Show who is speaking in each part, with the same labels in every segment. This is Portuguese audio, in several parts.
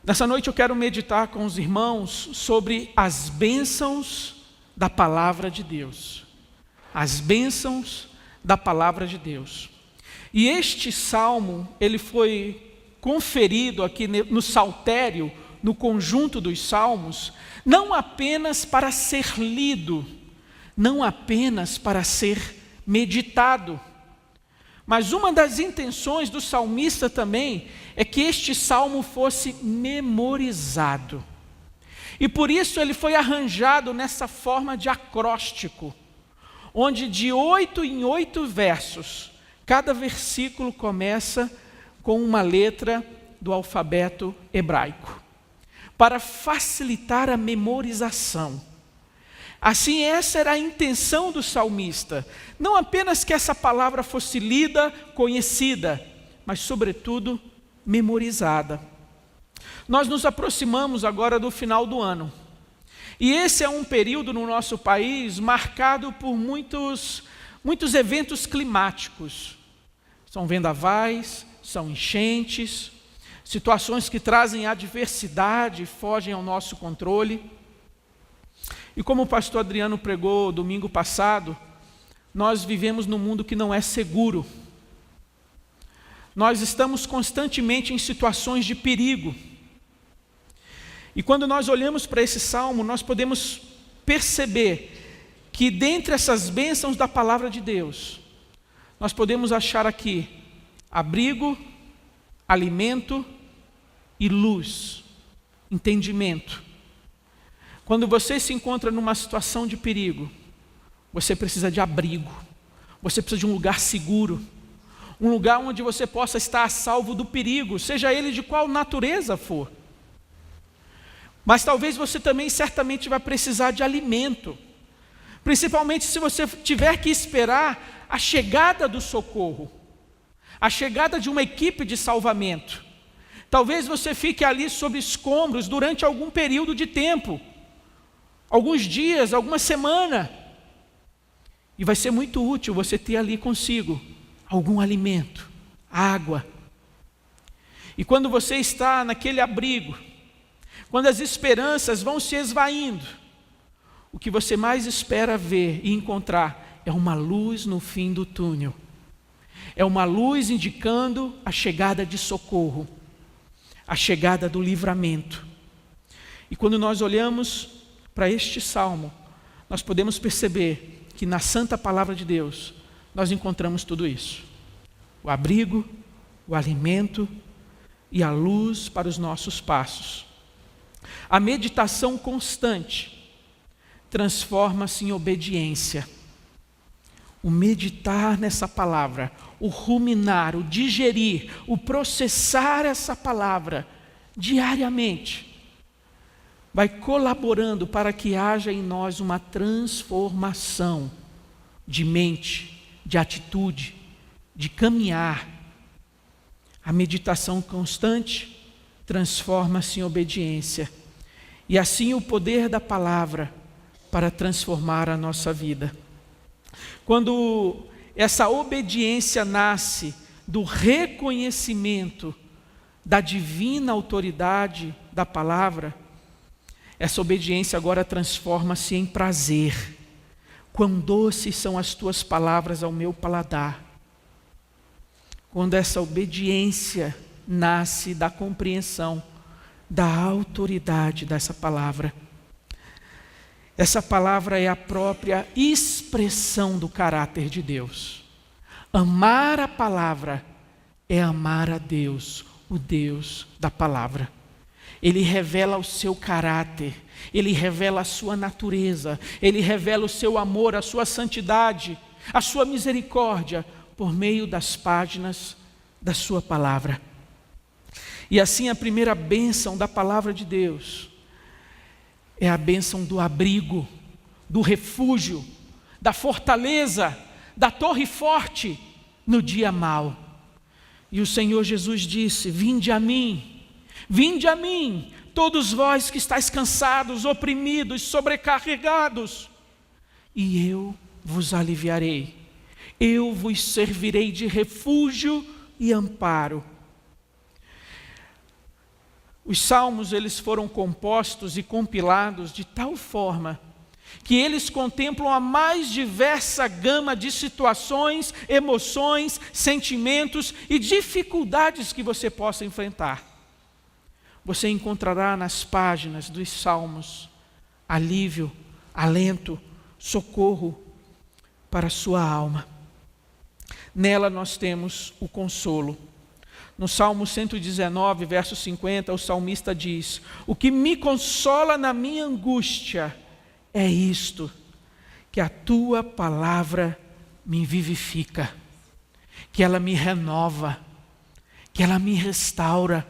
Speaker 1: Nessa noite eu quero meditar com os irmãos sobre as bênçãos da palavra de Deus. As bênçãos da palavra de Deus. E este salmo, ele foi conferido aqui no saltério, no conjunto dos salmos, não apenas para ser lido, não apenas para ser meditado, mas uma das intenções do salmista também é que este salmo fosse memorizado. E por isso ele foi arranjado nessa forma de acróstico, onde de 8 em 8 versos, cada versículo começa com uma letra do alfabeto hebraico, para facilitar a memorização. Assim, essa era a intenção do salmista, não apenas que essa palavra fosse lida, conhecida, mas sobretudo memorizada. Nós nos aproximamos agora do final do ano, e esse é um período no nosso país marcado por muitos eventos climáticos. São vendavais, são enchentes, situações que trazem adversidade, fogem ao nosso controle. E como o pastor Adriano pregou domingo passado, nós vivemos num mundo que não é seguro. Nós estamos constantemente em situações de perigo. E quando nós olhamos para esse salmo, nós podemos perceber que dentre essas bênçãos da palavra de Deus, nós podemos achar aqui abrigo, alimento e luz, entendimento. Quando você se encontra numa situação de perigo, você precisa de abrigo, você precisa de um lugar seguro, um lugar onde você possa estar a salvo do perigo, seja ele de qual natureza for. Mas talvez você também certamente vai precisar de alimento, principalmente se você tiver que esperar a chegada do socorro, a chegada de uma equipe de salvamento. Talvez você fique ali sob escombros durante algum período de tempo, alguns dias, alguma semana, e vai ser muito útil você ter ali consigo algum alimento, água. E quando você está naquele abrigo, quando as esperanças vão se esvaindo, o que você mais espera ver e encontrar é uma luz no fim do túnel, é uma luz indicando a chegada de socorro, a chegada do livramento. E quando nós olhamos para este salmo, nós podemos perceber que na santa palavra de Deus, nós encontramos tudo isso. O abrigo, o alimento e a luz para os nossos passos. A meditação constante transforma-se em obediência. O meditar nessa palavra, o ruminar, o digerir, o processar essa palavra diariamente, vai colaborando para que haja em nós uma transformação de mente, de atitude, de caminhar. A meditação constante transforma-se em obediência. E assim o poder da palavra para transformar a nossa vida. Quando essa obediência nasce do reconhecimento da divina autoridade da palavra, essa obediência agora transforma-se em prazer. Quão doces são as tuas palavras ao meu paladar. Quando essa obediência nasce da compreensão da autoridade dessa palavra. Essa palavra é a própria expressão do caráter de Deus. Amar a palavra é amar a Deus, o Deus da palavra. Ele revela o seu caráter, ele revela a sua natureza, ele revela o seu amor, a sua santidade, a sua misericórdia, por meio das páginas da sua palavra. E assim a primeira bênção da palavra de Deus é a bênção do abrigo, do refúgio, da fortaleza, da torre forte no dia mau. E o Senhor Jesus disse: vinde a mim, todos vós que estáis cansados, oprimidos, sobrecarregados, e eu vos aliviarei. Eu vos servirei de refúgio e amparo. Os salmos, eles foram compostos e compilados de tal forma que eles contemplam a mais diversa gama de situações, emoções, sentimentos e dificuldades que você possa enfrentar. Você encontrará nas páginas dos salmos alívio, alento, socorro para a sua alma. Nela nós temos o consolo. No Salmo 119, verso 50, o salmista diz: o que me consola na minha angústia é isto, que a tua palavra me vivifica, que ela me renova, que ela me restaura.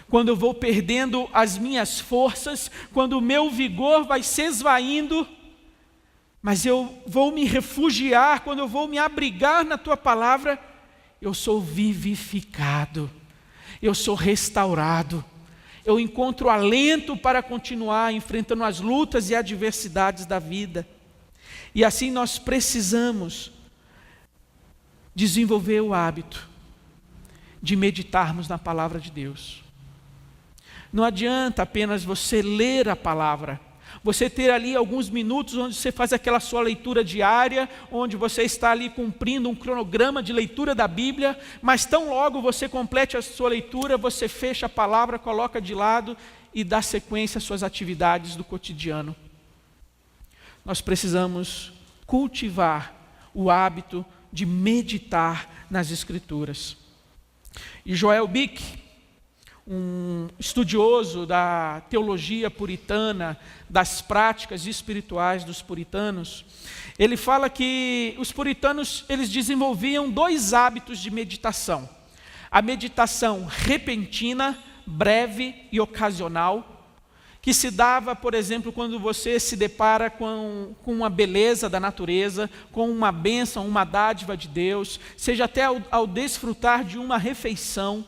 Speaker 1: Quando eu vou perdendo as minhas forças, quando o meu vigor vai se esvaindo, mas eu vou me refugiar, quando eu vou me abrigar na tua palavra, eu sou vivificado, eu sou restaurado, eu encontro alento para continuar enfrentando as lutas e adversidades da vida. E assim nós precisamos desenvolver o hábito de meditarmos na palavra de Deus. Não adianta apenas você ler a palavra, você ter ali alguns minutos onde você faz aquela sua leitura diária, onde você está ali cumprindo um cronograma de leitura da Bíblia, mas tão logo você complete a sua leitura, você fecha a palavra, coloca de lado e dá sequência às suas atividades do cotidiano. Nós precisamos cultivar o hábito de meditar nas Escrituras. E Joel Bick, um estudioso da teologia puritana, das práticas espirituais dos puritanos, ele fala que os puritanos, eles desenvolviam 2 hábitos de meditação: a meditação repentina, breve e ocasional, que se dava, por exemplo, quando você se depara com uma beleza da natureza, com uma bênção, uma dádiva de Deus, seja até ao desfrutar de uma refeição.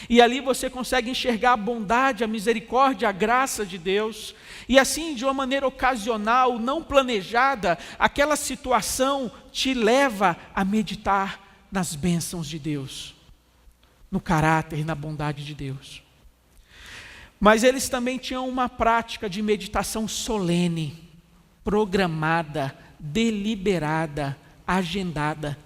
Speaker 1: E ali você consegue enxergar a bondade, a misericórdia, a graça de Deus. E assim, de uma maneira ocasional, não planejada, aquela situação te leva a meditar nas bênçãos de Deus, no caráter e na bondade de Deus. Mas eles também tinham uma prática de meditação solene, programada, deliberada, agendada,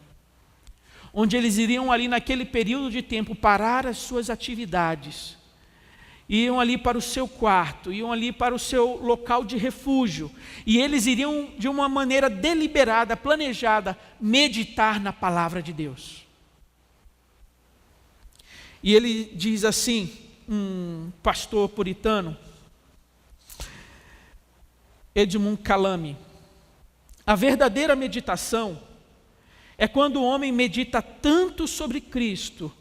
Speaker 1: onde eles iriam ali naquele período de tempo parar as suas atividades, iam ali para o seu quarto, iam ali para o seu local de refúgio, e eles iriam de uma maneira deliberada, planejada, meditar na palavra de Deus. E ele diz assim, um pastor puritano, Edmund Calame: a verdadeira meditação é quando o homem medita tanto sobre Cristo,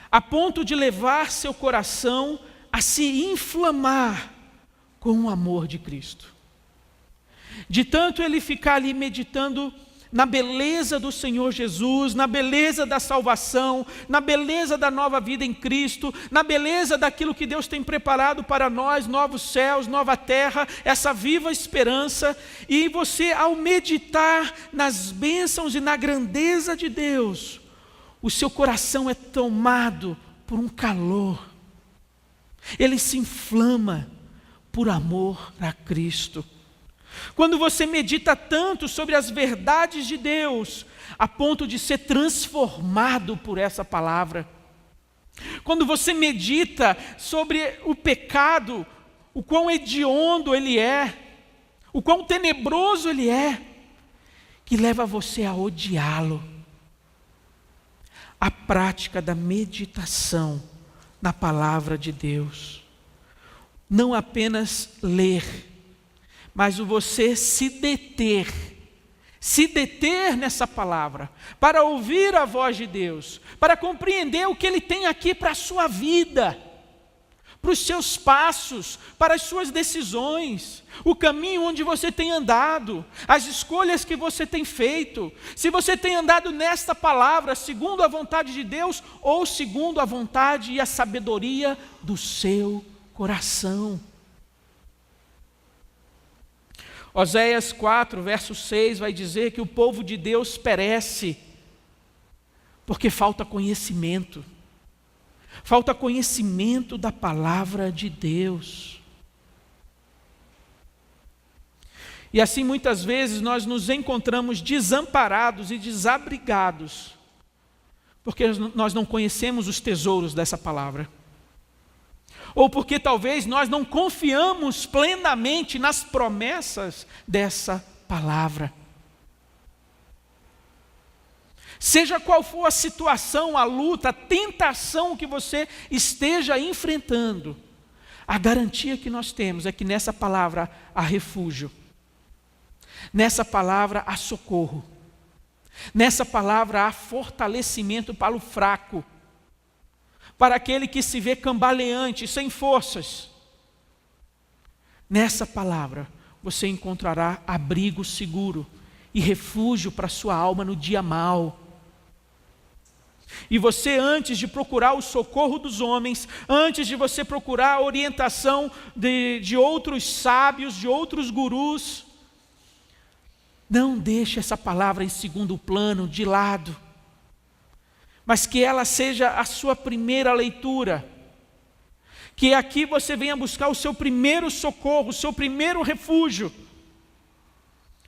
Speaker 1: a ponto de levar seu coração a se inflamar com o amor de Cristo. De tanto ele ficar ali meditando na beleza do Senhor Jesus, na beleza da salvação, na beleza da nova vida em Cristo, na beleza daquilo que Deus tem preparado para nós, novos céus, nova terra, essa viva esperança. E você, ao meditar nas bênçãos e na grandeza de Deus, o seu coração é tomado por um calor, ele se inflama por amor a Cristo. Quando você medita tanto sobre as verdades de Deus, a ponto de ser transformado por essa palavra. Quando você medita sobre o pecado, o quão hediondo ele é, o quão tenebroso ele é, que leva você a odiá-lo. A prática da meditação na palavra de Deus. Não apenas ler, mas o você se deter nessa palavra, para ouvir a voz de Deus, para compreender o que Ele tem aqui para a sua vida, para os seus passos, para as suas decisões, o caminho onde você tem andado, as escolhas que você tem feito, se você tem andado nesta palavra, segundo a vontade de Deus, ou segundo a vontade e a sabedoria do seu coração. Oséias 4, verso 6 vai dizer que o povo de Deus perece porque falta conhecimento. falta conhecimento da palavra de Deus. E assim muitas vezes nós nos encontramos desamparados e desabrigados, porque nós não conhecemos os tesouros dessa palavra. Ou porque talvez nós não confiamos plenamente nas promessas dessa palavra. Seja qual for a situação, a luta, a tentação que você esteja enfrentando, a garantia que nós temos é que nessa palavra há refúgio. Nessa palavra há socorro. Nessa palavra há fortalecimento para o fraco, para aquele que se vê cambaleante, sem forças. Nessa palavra você encontrará abrigo seguro e refúgio para a sua alma no dia mau. E você, antes de procurar o socorro dos homens, antes de você procurar a orientação de outros sábios, de outros gurus, não deixe essa palavra em segundo plano, de lado, mas que ela seja a sua primeira leitura, que aqui você venha buscar o seu primeiro socorro, o seu primeiro refúgio.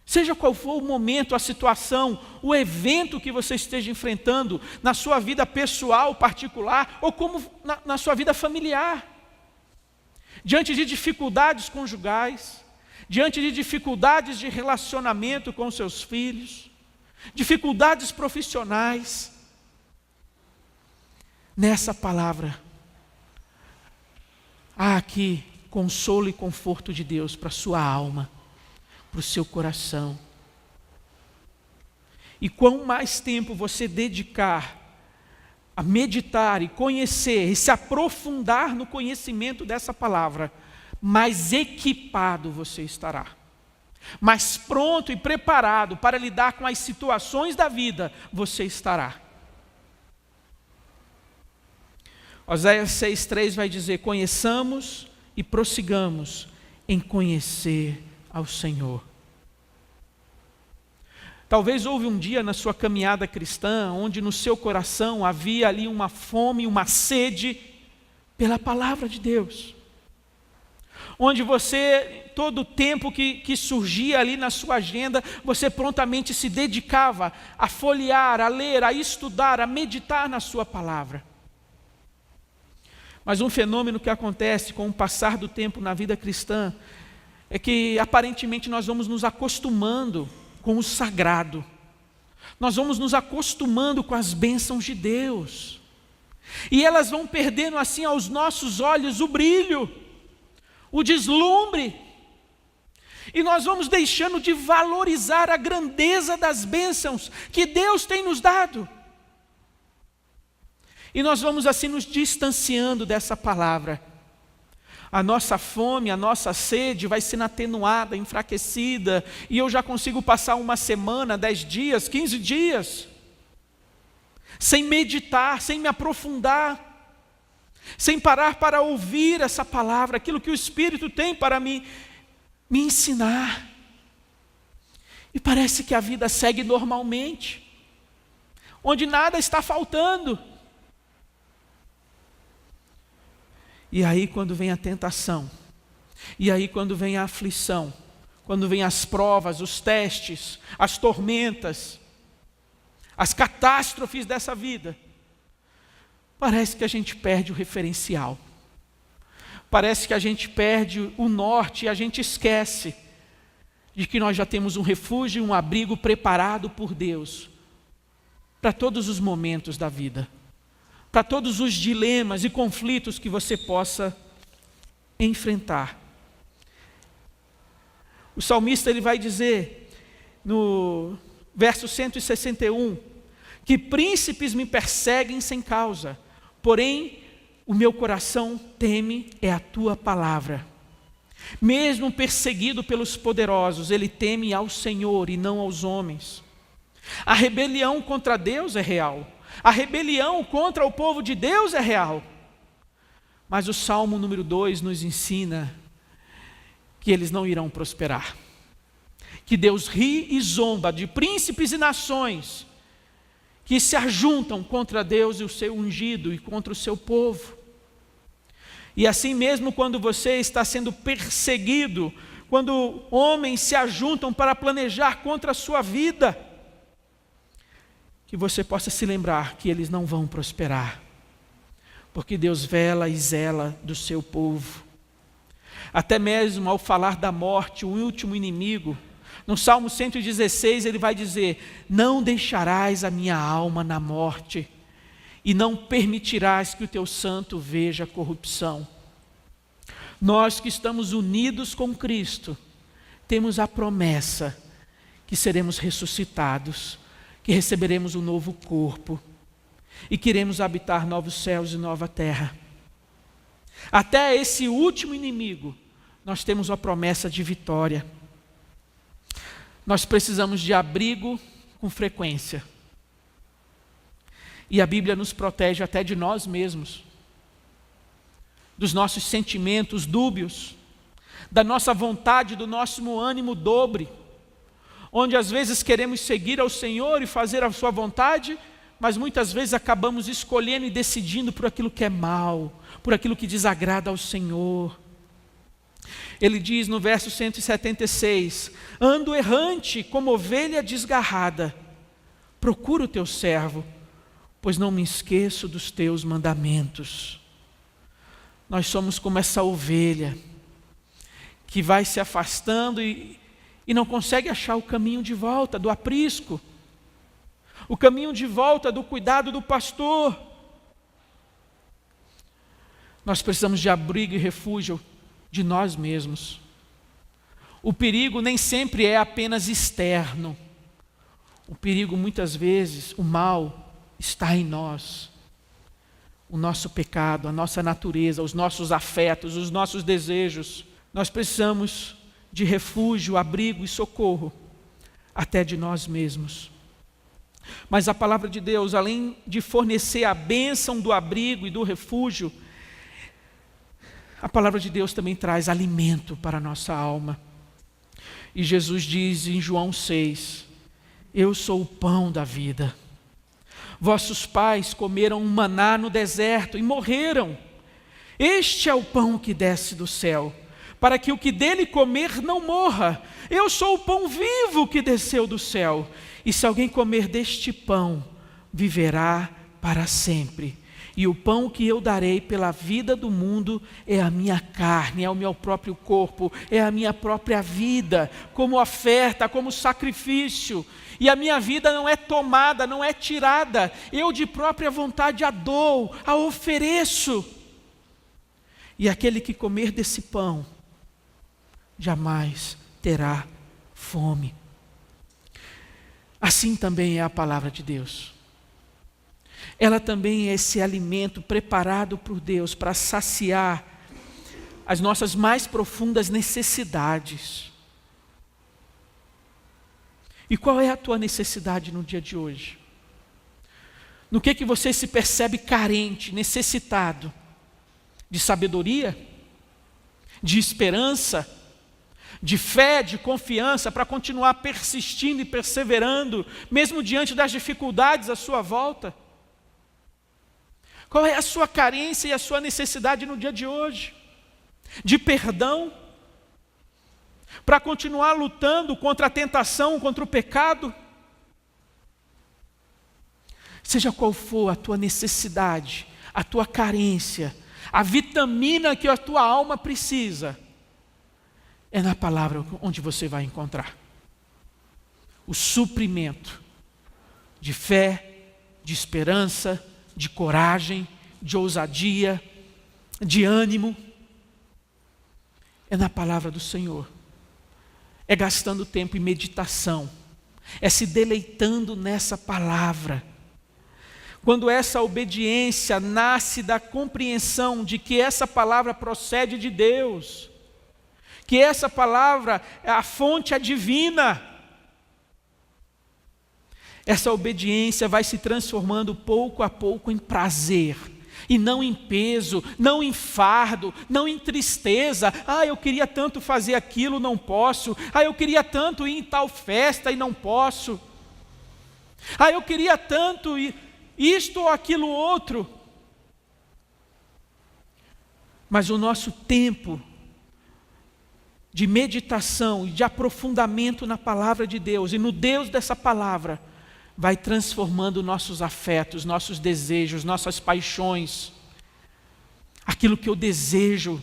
Speaker 1: Seja qual for o momento, a situação, o evento que você esteja enfrentando na sua vida pessoal, particular, ou como na sua vida familiar. Diante de dificuldades conjugais, diante de dificuldades de relacionamento com seus filhos, dificuldades profissionais, nessa palavra, há aqui consolo e conforto de Deus para a sua alma, para o seu coração. E quanto mais tempo você dedicar a meditar e conhecer, e se aprofundar no conhecimento dessa palavra, mais equipado você estará, mais pronto e preparado para lidar com as situações da vida você estará. Oséias 6,3 vai dizer: conheçamos e prossigamos em conhecer ao Senhor. Talvez houve um dia na sua caminhada cristã, onde no seu coração havia ali uma fome, uma sede pela palavra de Deus. Onde você, todo o tempo que surgia ali na sua agenda, você prontamente se dedicava a folhear, a ler, a estudar, a meditar na sua palavra. Mas um fenômeno que acontece com o passar do tempo na vida cristã é que aparentemente nós vamos nos acostumando com o sagrado. Nós vamos nos acostumando com as bênçãos de Deus. E elas vão perdendo assim aos nossos olhos o brilho, o deslumbre. E nós vamos deixando de valorizar a grandeza das bênçãos que Deus tem nos dado. E nós vamos assim nos distanciando dessa palavra. A nossa fome, a nossa sede vai sendo atenuada, enfraquecida, e eu já consigo passar uma semana, 10 dias, 15 dias, sem meditar, sem me aprofundar, sem parar para ouvir essa palavra, aquilo que o Espírito tem para me ensinar. E parece que a vida segue normalmente, onde nada está faltando. E aí quando vem a tentação, e aí quando vem a aflição, quando vem as provas, os testes, as tormentas, as catástrofes dessa vida, parece que a gente perde o referencial, parece que a gente perde o norte e a gente esquece de que nós já temos um refúgio e um abrigo preparado por Deus para todos os momentos da vida, para todos os dilemas e conflitos que você possa enfrentar. O salmista ele vai dizer no verso 161 que príncipes me perseguem sem causa, porém o meu coração teme é a tua palavra. Mesmo perseguido pelos poderosos, ele teme ao Senhor e não aos homens. A rebelião contra Deus é real. A rebelião contra o povo de Deus é real. Mas o Salmo número 2 nos ensina que eles não irão prosperar. Que Deus ri e zomba de príncipes e nações que se ajuntam contra Deus e o seu ungido e contra o seu povo. E assim mesmo quando você está sendo perseguido, quando homens se ajuntam para planejar contra a sua vida, que você possa se lembrar que eles não vão prosperar, porque Deus vela e zela do seu povo. Até mesmo ao falar da morte, o último inimigo, no Salmo 116 ele vai dizer: não deixarás a minha alma na morte, e não permitirás que o teu santo veja a corrupção. Nós que estamos unidos com Cristo, temos a promessa que seremos ressuscitados, que receberemos um novo corpo, e que iremos habitar novos céus e nova terra. Até esse último inimigo, nós temos a promessa de vitória. Nós precisamos de abrigo com frequência. E a Bíblia nos protege até de nós mesmos, dos nossos sentimentos dúbios, da nossa vontade, do nosso ânimo dobre, onde às vezes queremos seguir ao Senhor e fazer a sua vontade, mas muitas vezes acabamos escolhendo e decidindo por aquilo que é mal, por aquilo que desagrada ao Senhor. Ele diz no verso 176, ando errante como ovelha desgarrada, procuro o teu servo, pois não me esqueço dos teus mandamentos. Nós somos como essa ovelha, que vai se afastando e não consegue achar o caminho de volta do aprisco, o caminho de volta do cuidado do pastor. Nós precisamos de abrigo e refúgio de nós mesmos. O perigo nem sempre é apenas externo. O perigo muitas vezes, o mal, está em nós. O nosso pecado, a nossa natureza, os nossos afetos, os nossos desejos. Nós precisamos de refúgio, abrigo e socorro, até de nós mesmos. Mas a palavra de Deus, além de fornecer a bênção do abrigo e do refúgio, a palavra de Deus também traz alimento para a nossa alma. E Jesus diz em João 6, eu sou o pão da vida. Vossos pais comeram um maná no deserto e morreram. Este é o pão que desce do céu, para que o que dele comer não morra. Eu sou o pão vivo que desceu do céu, e se alguém comer deste pão, viverá para sempre. E o pão que eu darei pela vida do mundo é a minha carne, é o meu próprio corpo, é a minha própria vida, como oferta, como sacrifício. E a minha vida não é tomada, não é tirada, eu de própria vontade a dou, a ofereço. E aquele que comer desse pão, jamais terá fome. Assim também é a palavra de Deus. Ela também é esse alimento preparado por Deus para saciar as nossas mais profundas necessidades. E qual é a tua necessidade no dia de hoje? No que você se percebe carente, necessitado? De sabedoria? De esperança? De fé, de confiança para continuar persistindo e perseverando, mesmo diante das dificuldades à sua volta? Qual é a sua carência e a sua necessidade no dia de hoje? De perdão? Para continuar lutando contra a tentação, contra o pecado? Seja qual for a tua necessidade, a tua carência, a vitamina que a tua alma precisa, é na palavra onde você vai encontrar o suprimento de fé, de esperança, de coragem, de ousadia, de ânimo. É na palavra do Senhor. É gastando tempo em meditação. É se deleitando nessa palavra. Quando essa obediência nasce da compreensão de que essa palavra procede de Deus, que essa palavra, a fonte é divina, essa obediência vai se transformando pouco a pouco em prazer, e não em peso, não em fardo, não em tristeza. Eu queria tanto fazer aquilo, não posso. Eu queria tanto ir em tal festa e não posso. Ah, eu queria tanto isto ou aquilo outro. Mas o nosso tempo de meditação e de aprofundamento na palavra de Deus e no Deus dessa palavra vai transformando nossos afetos, nossos desejos, nossas paixões, aquilo que eu desejo,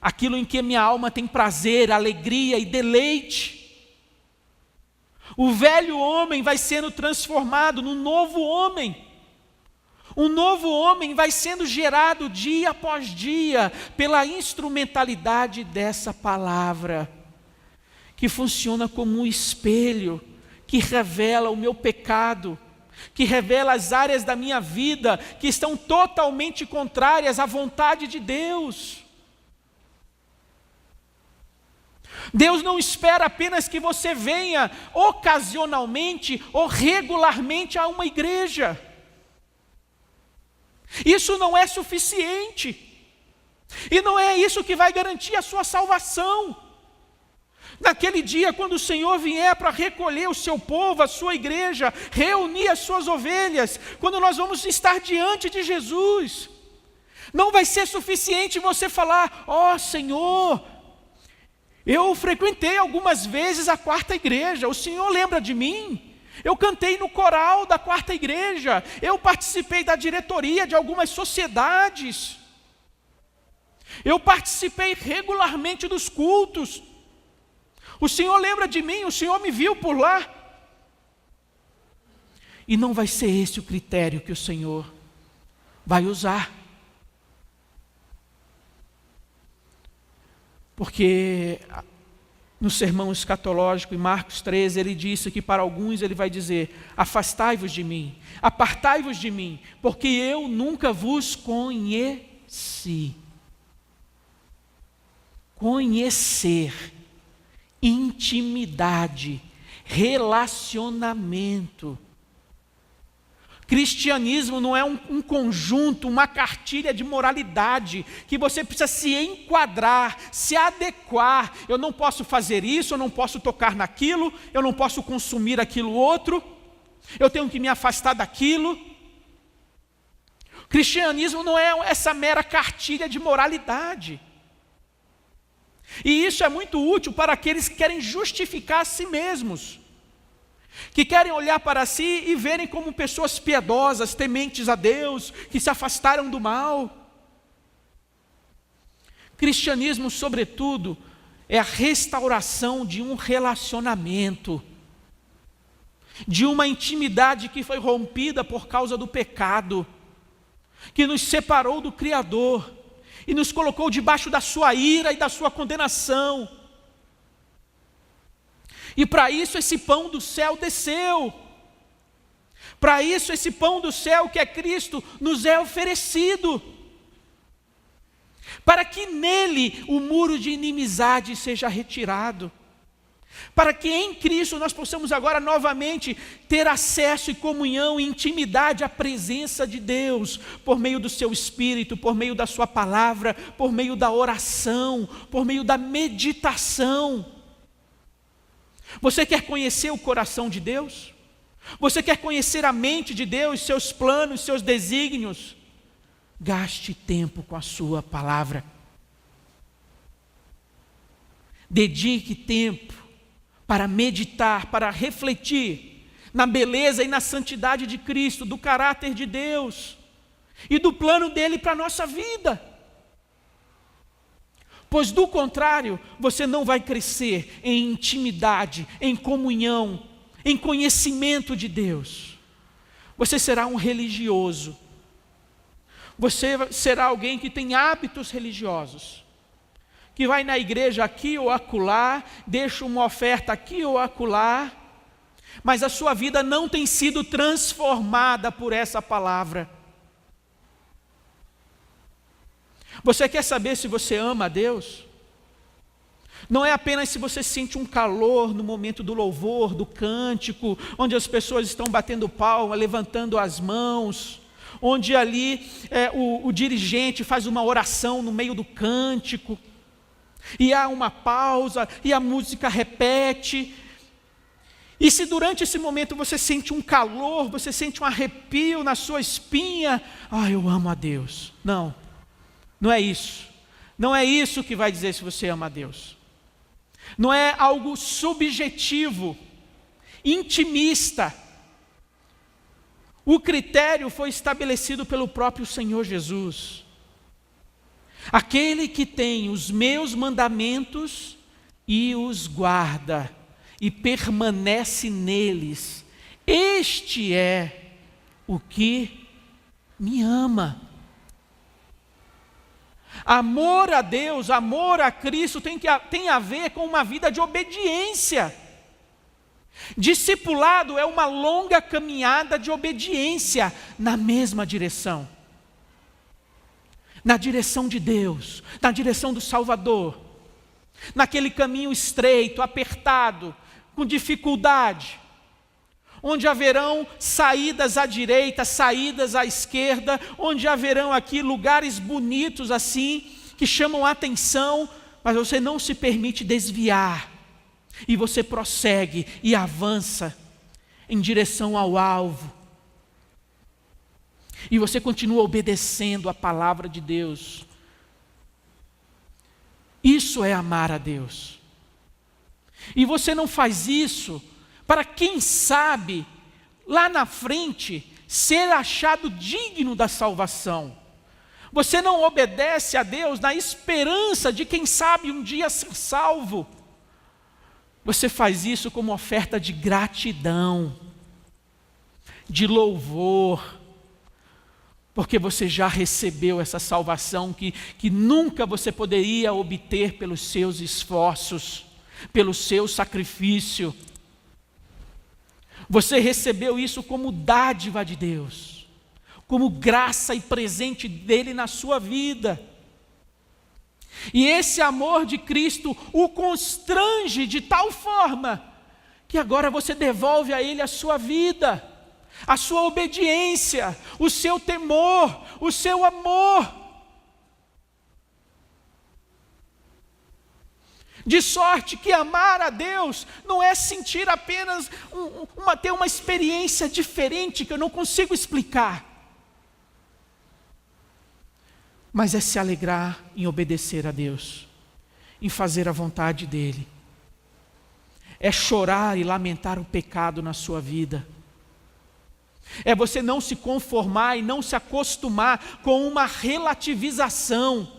Speaker 1: aquilo em que minha alma tem prazer, alegria e deleite. O velho homem vai sendo transformado num novo homem. Um novo homem vai sendo gerado dia após dia pela instrumentalidade dessa palavra, que funciona como um espelho, que revela o meu pecado, que revela as áreas da minha vida que estão totalmente contrárias à vontade de Deus. Deus não espera apenas que você venha ocasionalmente ou regularmente a uma igreja. Isso não é suficiente, e não é isso que vai garantir a sua salvação. Naquele dia, quando o Senhor vier para recolher o seu povo, a sua igreja, reunir as suas ovelhas, quando nós vamos estar diante de Jesus, não vai ser suficiente você falar: ó Senhor, eu frequentei algumas vezes a quarta igreja, o Senhor lembra de mim? Eu cantei no coral da quarta igreja, eu participei da diretoria de algumas sociedades, eu participei regularmente dos cultos, o Senhor lembra de mim, o Senhor me viu por lá. E não vai ser esse o critério que o Senhor vai usar, porque no sermão escatológico, em Marcos 13, ele disse que para alguns ele vai dizer: afastai-vos de mim, apartai-vos de mim, porque eu nunca vos conheci. Conhecer, intimidade, relacionamento. Cristianismo não é um conjunto, uma cartilha de moralidade, que você precisa se enquadrar, se adequar. Eu não posso fazer isso, eu não posso tocar naquilo, eu não posso consumir aquilo outro, eu tenho que me afastar daquilo. Cristianismo não é essa mera cartilha de moralidade. E isso é muito útil para aqueles que querem justificar a si mesmos, que querem olhar para si e verem como pessoas piedosas, tementes a Deus, que se afastaram do mal. Cristianismo, sobretudo, é a restauração de um relacionamento, de uma intimidade que foi rompida por causa do pecado, que nos separou do Criador e nos colocou debaixo da sua ira e da sua condenação. E para isso esse pão do céu desceu. Para isso esse pão do céu, que é Cristo, nos é oferecido. Para que nele o muro de inimizade seja retirado. Para que em Cristo nós possamos agora novamente ter acesso e comunhão e intimidade à presença de Deus, por meio do seu Espírito, por meio da sua palavra, por meio da oração, por meio da meditação. Você quer conhecer o coração de Deus? Você quer conhecer a mente de Deus, seus planos, seus desígnios? Gaste tempo com a sua palavra. Dedique tempo para meditar, para refletir na beleza e na santidade de Cristo, do caráter de Deus e do plano dele para a nossa vida. Pois do contrário, você não vai crescer em intimidade, em comunhão, em conhecimento de Deus. Você será um religioso. Você será alguém que tem hábitos religiosos, que vai na igreja aqui ou acolá, deixa uma oferta aqui ou acolá, mas a sua vida não tem sido transformada por essa palavra. Você quer saber se você ama a Deus? Não é apenas se você sente um calor no momento do louvor, do cântico, onde as pessoas estão batendo palma, levantando as mãos, onde ali o dirigente faz uma oração no meio do cântico, e há uma pausa, e a música repete, E se durante esse momento você sente um calor, você sente um arrepio na sua espinha, eu amo a Deus. Não, não é isso. Não é isso que vai dizer se você ama a Deus. Não é algo subjetivo, intimista. O critério foi estabelecido pelo próprio Senhor Jesus. Aquele que tem os meus mandamentos e os guarda, e permanece neles, este é o que me ama. Amor a Deus, amor a Cristo tem a ver com uma vida de obediência. Discipulado é uma longa caminhada de obediência na mesma direção. Na direção de Deus, na direção do Salvador. Naquele caminho estreito, apertado, com dificuldade, onde haverão saídas à direita, saídas à esquerda, onde haverão aqui lugares bonitos assim, que chamam a atenção, mas você não se permite desviar, e você prossegue e avança em direção ao alvo, e você continua obedecendo a palavra de Deus. Isso é amar a Deus. E você não faz isso para, quem sabe, lá na frente, ser achado digno da salvação. Você não obedece a Deus na esperança de, quem sabe, um dia ser salvo. Você faz isso como oferta de gratidão, de louvor, porque você já recebeu essa salvação que nunca você poderia obter pelos seus esforços, pelo seu sacrifício. Você recebeu isso como dádiva de Deus, como graça e presente dele na sua vida. E esse amor de Cristo o constrange de tal forma que agora você devolve a ele a sua vida, a sua obediência, o seu temor, o seu amor. De sorte que amar a Deus não é sentir apenas ter uma experiência diferente que eu não consigo explicar, mas é se alegrar em obedecer a Deus, em fazer a vontade dEle. É chorar e lamentar o pecado na sua vida. É você não se conformar e não se acostumar com uma relativização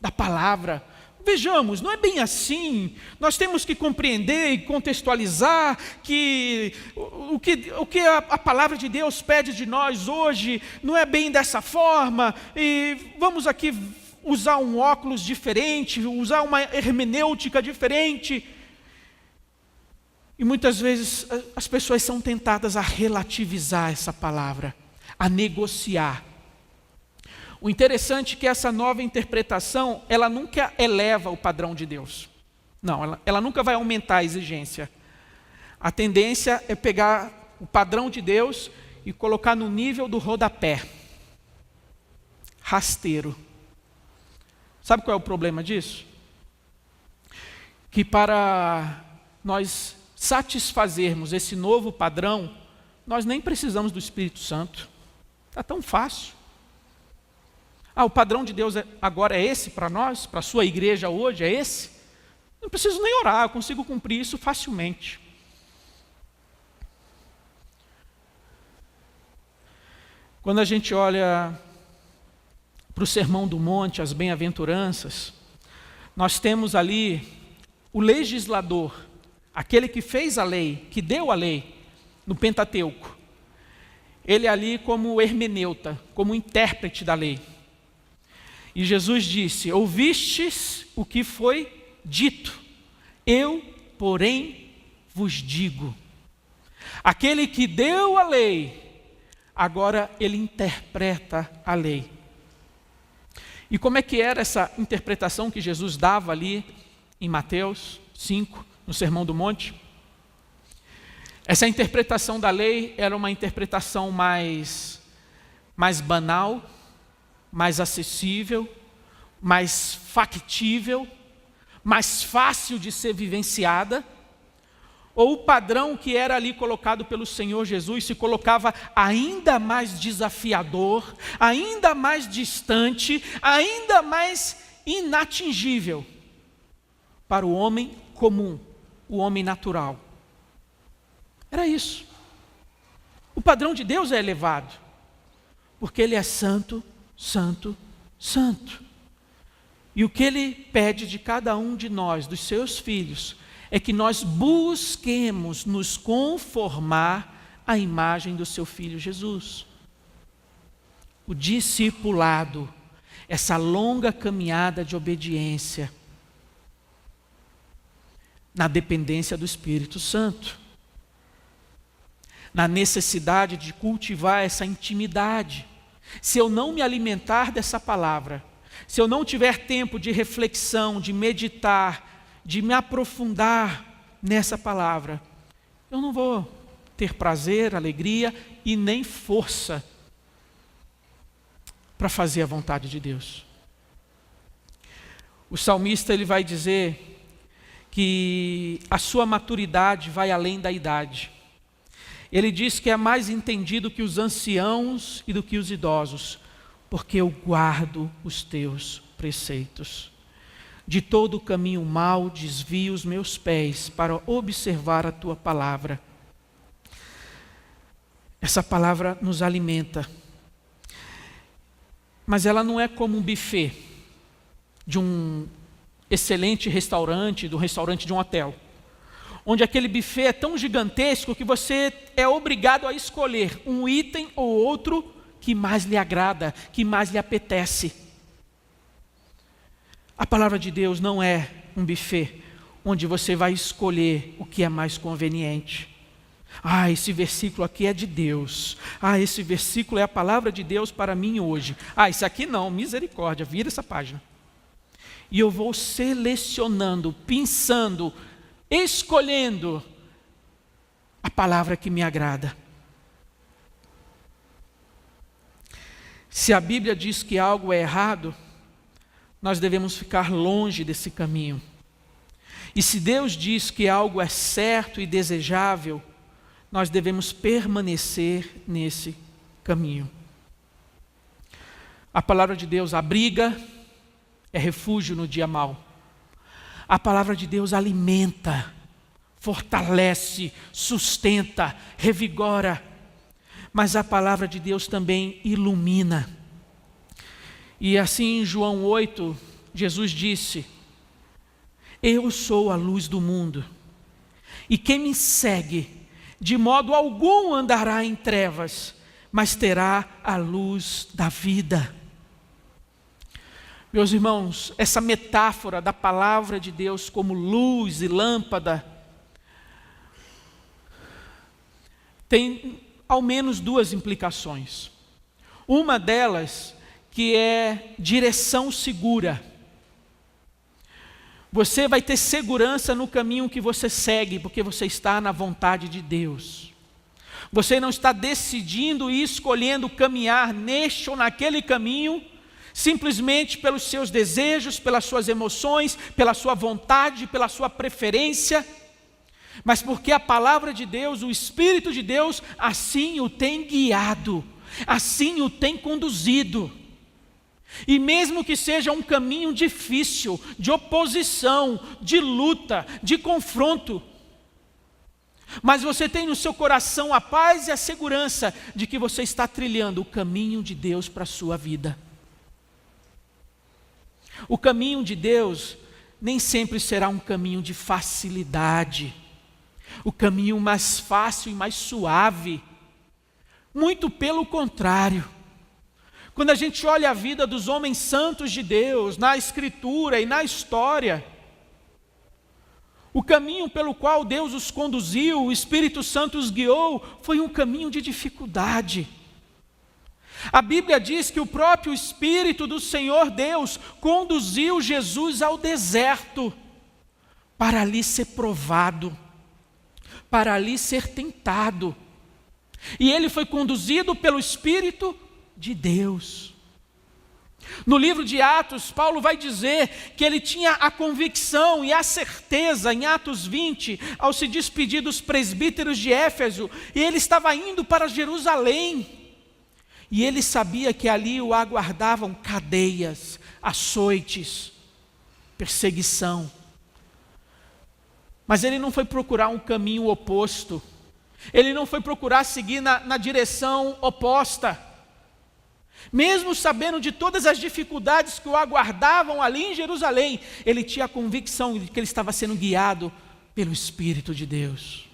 Speaker 1: da palavra. Vejamos, não é bem assim. Nós temos que compreender e contextualizar que o que a palavra de Deus pede de nós hoje não é bem dessa forma, e vamos aqui usar um óculos diferente, usar uma hermenêutica diferente. E muitas vezes as pessoas são tentadas a relativizar essa palavra, a negociar. O interessante é que essa nova interpretação, ela nunca eleva o padrão de Deus. Não, ela nunca vai aumentar a exigência. A tendência é pegar o padrão de Deus e colocar no nível do rodapé. Rasteiro. Sabe qual é o problema disso? Que para nós satisfazermos esse novo padrão, nós nem precisamos do Espírito Santo. Está tão fácil. O padrão de Deus agora é esse para nós, para a sua igreja hoje, é esse? Não preciso nem orar, eu consigo cumprir isso facilmente. Quando a gente olha para o Sermão do Monte, as bem-aventuranças, nós temos ali o legislador, aquele que fez a lei, que deu a lei no Pentateuco. Ele ali como hermeneuta, como intérprete da lei. E Jesus disse: ouvistes o que foi dito, eu, porém, vos digo. Aquele que deu a lei, agora ele interpreta a lei. E como é que era essa interpretação que Jesus dava ali em Mateus 5, no Sermão do Monte? Essa interpretação da lei era uma interpretação mais banal, mais acessível, mais factível, mais fácil de ser vivenciada, ou o padrão que era ali colocado pelo Senhor Jesus se colocava ainda mais desafiador, ainda mais distante, ainda mais inatingível para o homem comum, o homem natural. Era isso. O padrão de Deus é elevado, porque Ele é santo, santo, santo. E o que Ele pede de cada um de nós, dos seus filhos, é que nós busquemos nos conformar à imagem do seu Filho Jesus. O discipulado, essa longa caminhada de obediência, na dependência do Espírito Santo, na necessidade de cultivar essa intimidade. Se eu não me alimentar dessa palavra, se eu não tiver tempo de reflexão, de meditar, de me aprofundar nessa palavra, eu não vou ter prazer, alegria e nem força para fazer a vontade de Deus. O salmista ele vai dizer que a sua maturidade vai além da idade. Ele diz que é mais entendido que os anciãos e do que os idosos, porque eu guardo os teus preceitos. De todo o caminho mau desvio os meus pés para observar a tua palavra. Essa palavra nos alimenta. Mas ela não é como um buffet de um excelente restaurante, do restaurante de um hotel, onde aquele buffet é tão gigantesco que você é obrigado a escolher um item ou outro que mais lhe agrada, que mais lhe apetece. A palavra de Deus não é um buffet onde você vai escolher o que é mais conveniente. Ah, esse versículo aqui é de Deus. Ah, esse versículo é a palavra de Deus para mim hoje. Ah, isso aqui não, misericórdia, vira essa página. E eu vou selecionando, pensando, escolhendo a palavra que me agrada. Se a Bíblia diz que algo é errado, nós devemos ficar longe desse caminho. E se Deus diz que algo é certo e desejável, nós devemos permanecer nesse caminho. A palavra de Deus abriga, é refúgio no dia mau. A palavra de Deus alimenta, fortalece, sustenta, revigora. Mas a palavra de Deus também ilumina. E assim em João 8, Jesus disse: eu sou a luz do mundo, e quem me segue, de modo algum andará em trevas, mas terá a luz da vida. Meus irmãos, essa metáfora da palavra de Deus como luz e lâmpada tem ao menos duas implicações. Uma delas que é direção segura. Você vai ter segurança no caminho que você segue, porque você está na vontade de Deus. Você não está decidindo e escolhendo caminhar neste ou naquele caminho, simplesmente pelos seus desejos, pelas suas emoções, pela sua vontade, pela sua preferência, mas porque a palavra de Deus, o Espírito de Deus, assim o tem guiado, assim o tem conduzido. E mesmo que seja um caminho difícil, de oposição, de luta, de confronto, mas você tem no seu coração a paz e a segurança de que você está trilhando o caminho de Deus para a sua vida. O caminho de Deus nem sempre será um caminho de facilidade, o caminho mais fácil e mais suave. Muito pelo contrário. Quando a gente olha a vida dos homens santos de Deus, na Escritura e na história, o caminho pelo qual Deus os conduziu, o Espírito Santo os guiou, foi um caminho de dificuldade. A Bíblia diz que o próprio Espírito do Senhor Deus conduziu Jesus ao deserto, para ali ser provado, para ali ser tentado. E ele foi conduzido pelo Espírito de Deus. No livro de Atos, Paulo vai dizer que ele tinha a convicção e a certeza, em Atos 20, ao se despedir dos presbíteros de Éfeso, e ele estava indo para Jerusalém, e ele sabia que ali o aguardavam cadeias, açoites, perseguição. Mas ele não foi procurar um caminho oposto, ele não foi procurar seguir na direção oposta. Mesmo sabendo de todas as dificuldades que o aguardavam ali em Jerusalém, ele tinha a convicção de que ele estava sendo guiado pelo Espírito de Deus.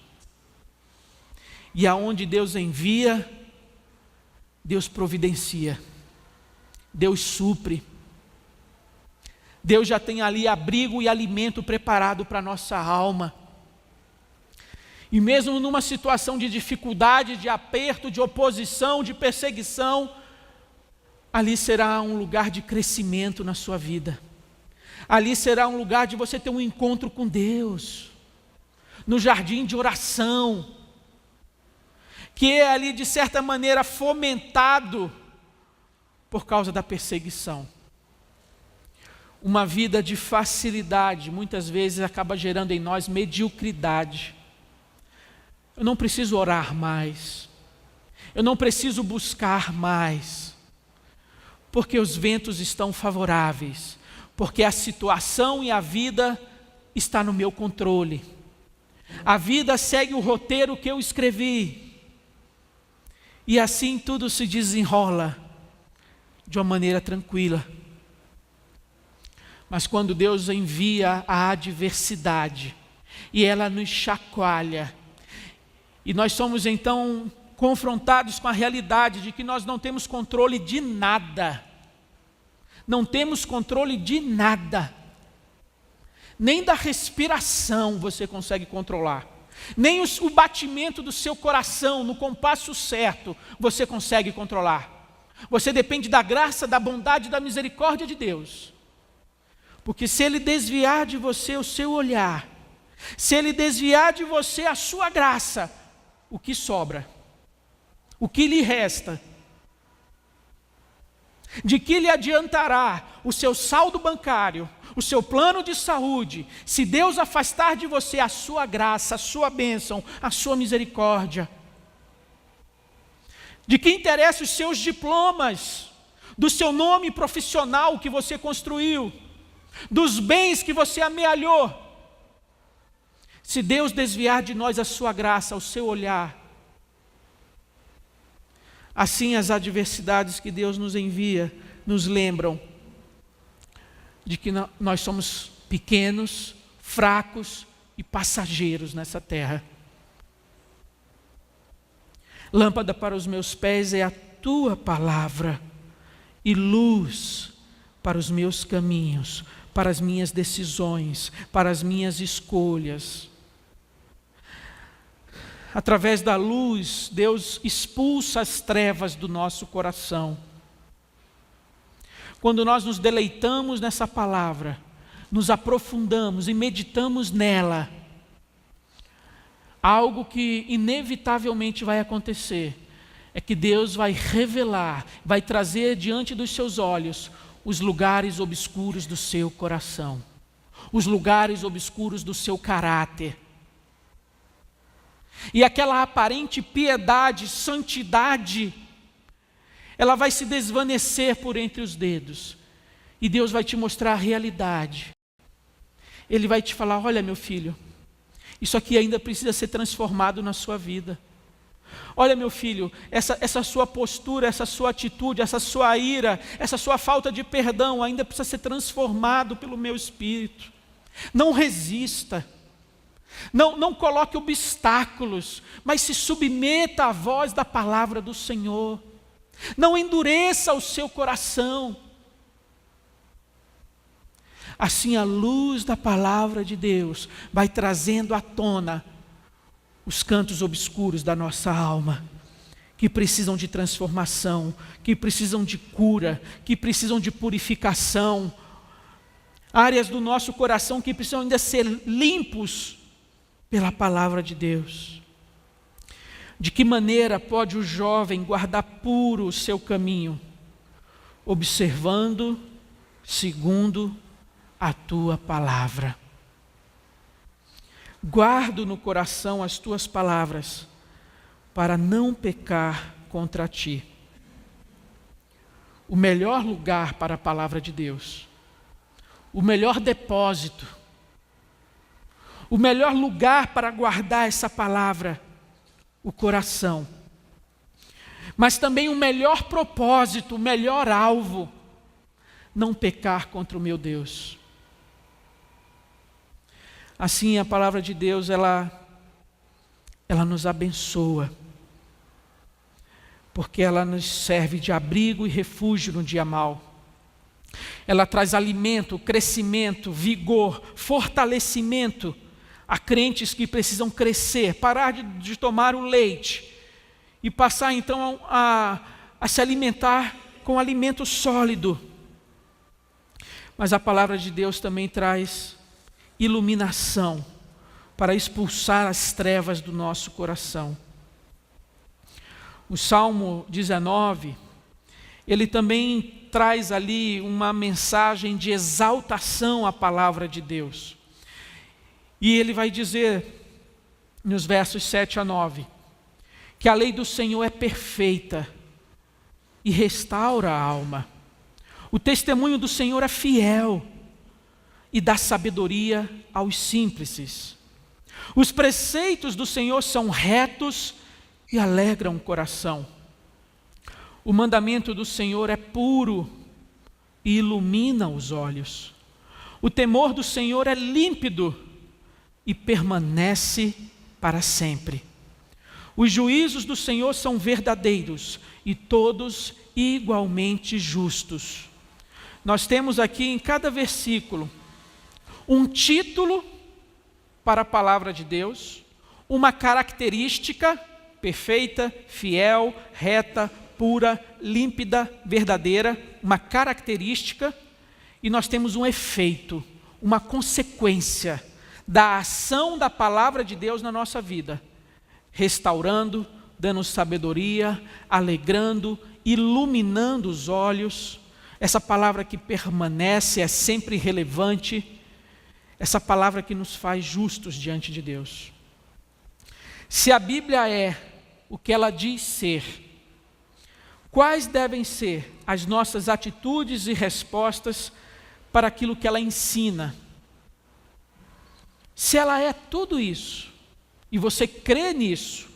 Speaker 1: E aonde Deus envia, Deus providencia, Deus supre. Deus já tem ali abrigo e alimento preparado para a nossa alma. E mesmo numa situação de dificuldade, de aperto, de oposição, de perseguição, ali será um lugar de crescimento na sua vida. Ali será um lugar de você ter um encontro com Deus, no jardim de oração, que é ali de certa maneira fomentado por causa da perseguição. Uma vida de facilidade muitas vezes acaba gerando em nós mediocridade. Eu não preciso orar mais, eu não preciso buscar mais, porque os ventos estão favoráveis, porque a situação e a vida está no meu controle. A vida segue o roteiro que eu escrevi, e assim tudo se desenrola de uma maneira tranquila. Mas quando Deus envia a adversidade, e ela nos chacoalha, e nós somos então confrontados com a realidade de que nós não temos controle de nada. Não temos controle de nada. Nem da respiração você consegue controlar. Nem o batimento do seu coração no compasso certo você consegue controlar. Você depende da graça, da bondade e da misericórdia de Deus. Porque se Ele desviar de você o seu olhar, se Ele desviar de você a sua graça, o que sobra? O que lhe resta? De que lhe adiantará o seu saldo bancário, o seu plano de saúde, se Deus afastar de você a sua graça, a sua bênção, a sua misericórdia? De que interessa os seus diplomas, do seu nome profissional que você construiu, dos bens que você amealhou? Se Deus desviar de nós a sua graça, o seu olhar, assim as adversidades que Deus nos envia nos lembram de que nós somos pequenos, fracos e passageiros nessa terra. Lâmpada para os meus pés é a tua palavra e luz para os meus caminhos, para as minhas decisões, para as minhas escolhas. Através da luz, Deus expulsa as trevas do nosso coração. Quando nós nos deleitamos nessa palavra, nos aprofundamos e meditamos nela, algo que inevitavelmente vai acontecer é que Deus vai revelar, vai trazer diante dos seus olhos os lugares obscuros do seu coração, os lugares obscuros do seu caráter. E aquela aparente piedade, santidade, ela vai se desvanecer por entre os dedos. E Deus vai te mostrar a realidade. Ele vai te falar: olha, meu filho, isso aqui ainda precisa ser transformado na sua vida. Olha, meu filho, essa sua postura, essa sua atitude, essa sua ira, essa sua falta de perdão ainda precisa ser transformado pelo meu Espírito. Não resista. Não coloque obstáculos, mas se submeta à voz da palavra do Senhor. Não endureça o seu coração. Assim a luz da palavra de Deus vai trazendo à tona os cantos obscuros da nossa alma, que precisam de transformação, que precisam de cura, que precisam de purificação, áreas do nosso coração que precisam ainda ser limpos pela palavra de Deus. De que maneira pode o jovem guardar puro o seu caminho? observando segundo a tua palavra. Guardo no coração as tuas palavras, para não pecar contra ti. O melhor lugar para a palavra de Deus, o melhor depósito, o melhor lugar para guardar essa palavra, o coração. Mas também o melhor propósito, o melhor alvo, não pecar contra o meu Deus. Assim a palavra de Deus, ela nos abençoa, porque ela nos serve de abrigo e refúgio no dia mau. Ela traz alimento, crescimento, vigor, fortalecimento a crentes que precisam crescer, parar de tomar o leite e passar então a se alimentar com alimento sólido. Mas a palavra de Deus também traz iluminação para expulsar as trevas do nosso coração. O Salmo 19, ele também traz ali uma mensagem de exaltação à palavra de Deus. E ele vai dizer, nos versos 7 a 9, que a lei do Senhor é perfeita e restaura a alma. O testemunho do Senhor é fiel e dá sabedoria aos simples. Os preceitos do Senhor são retos e alegram o coração. O mandamento do Senhor é puro e ilumina os olhos. O temor do Senhor é límpido e permanece para sempre. Os juízos do Senhor são verdadeiros e todos igualmente justos. Nós temos aqui em cada versículo um título para a palavra de Deus, uma característica perfeita, fiel, reta, pura, límpida, verdadeira, uma característica, e nós temos um efeito, uma consequência da ação da palavra de Deus na nossa vida, restaurando, dando sabedoria, alegrando, iluminando os olhos. Essa palavra que permanece, é sempre relevante, essa palavra que nos faz justos diante de Deus. Se a Bíblia é o que ela diz ser, quais devem ser as nossas atitudes e respostas para aquilo que ela ensina? Se ela é tudo isso, e você crê nisso,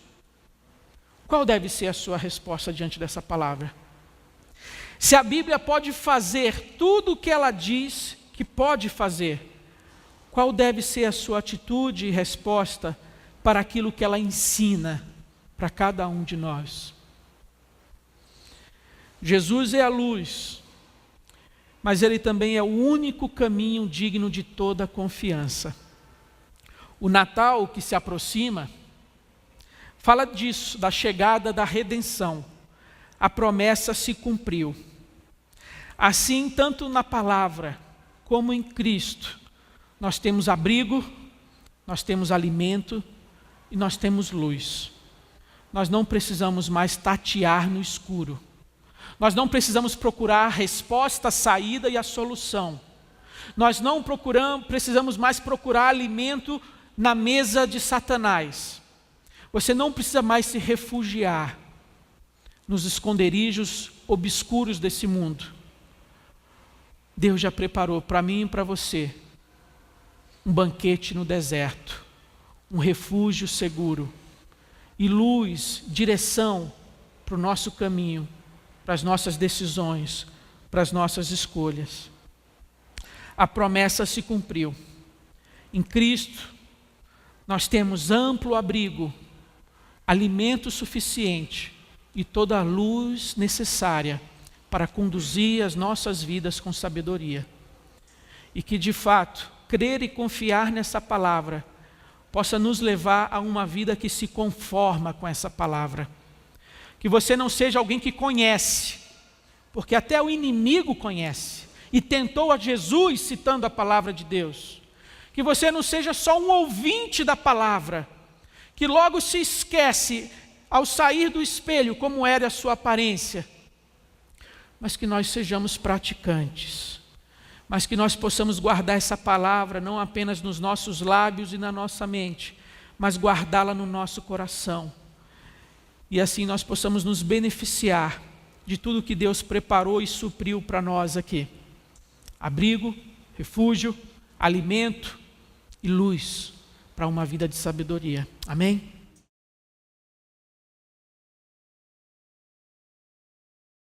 Speaker 1: qual deve ser a sua resposta diante dessa palavra? Se a Bíblia pode fazer tudo o que ela diz que pode fazer, qual deve ser a sua atitude e resposta para aquilo que ela ensina para cada um de nós? Jesus é a luz, mas Ele também é o único caminho digno de toda confiança. O Natal que se aproxima fala disso, da chegada da redenção. A promessa se cumpriu. Assim, tanto na palavra como em Cristo, nós temos abrigo, nós temos alimento e nós temos luz. Nós não precisamos mais tatear no escuro. Nós não precisamos procurar a resposta, a saída e a solução. Nós não precisamos mais procurar alimento na mesa de Satanás. Você não precisa mais se refugiar nos esconderijos obscuros desse mundo. Deus já preparou para mim e para você um banquete no deserto, um refúgio seguro e luz, direção para o nosso caminho, para as nossas decisões, para as nossas escolhas. A promessa se cumpriu. Em Cristo, nós temos amplo abrigo, alimento suficiente e toda a luz necessária para conduzir as nossas vidas com sabedoria. E que, de fato, crer e confiar nessa palavra possa nos levar a uma vida que se conforma com essa palavra. Que você não seja alguém que conhece, porque até o inimigo conhece e tentou a Jesus citando a palavra de Deus. Que você não seja só um ouvinte da palavra, que logo se esquece ao sair do espelho como era a sua aparência, mas que nós sejamos praticantes, mas que nós possamos guardar essa palavra não apenas nos nossos lábios e na nossa mente, mas guardá-la no nosso coração. E assim nós possamos nos beneficiar de tudo que Deus preparou e supriu para nós aqui. Abrigo, refúgio, alimento e luz para uma vida de sabedoria. Amém?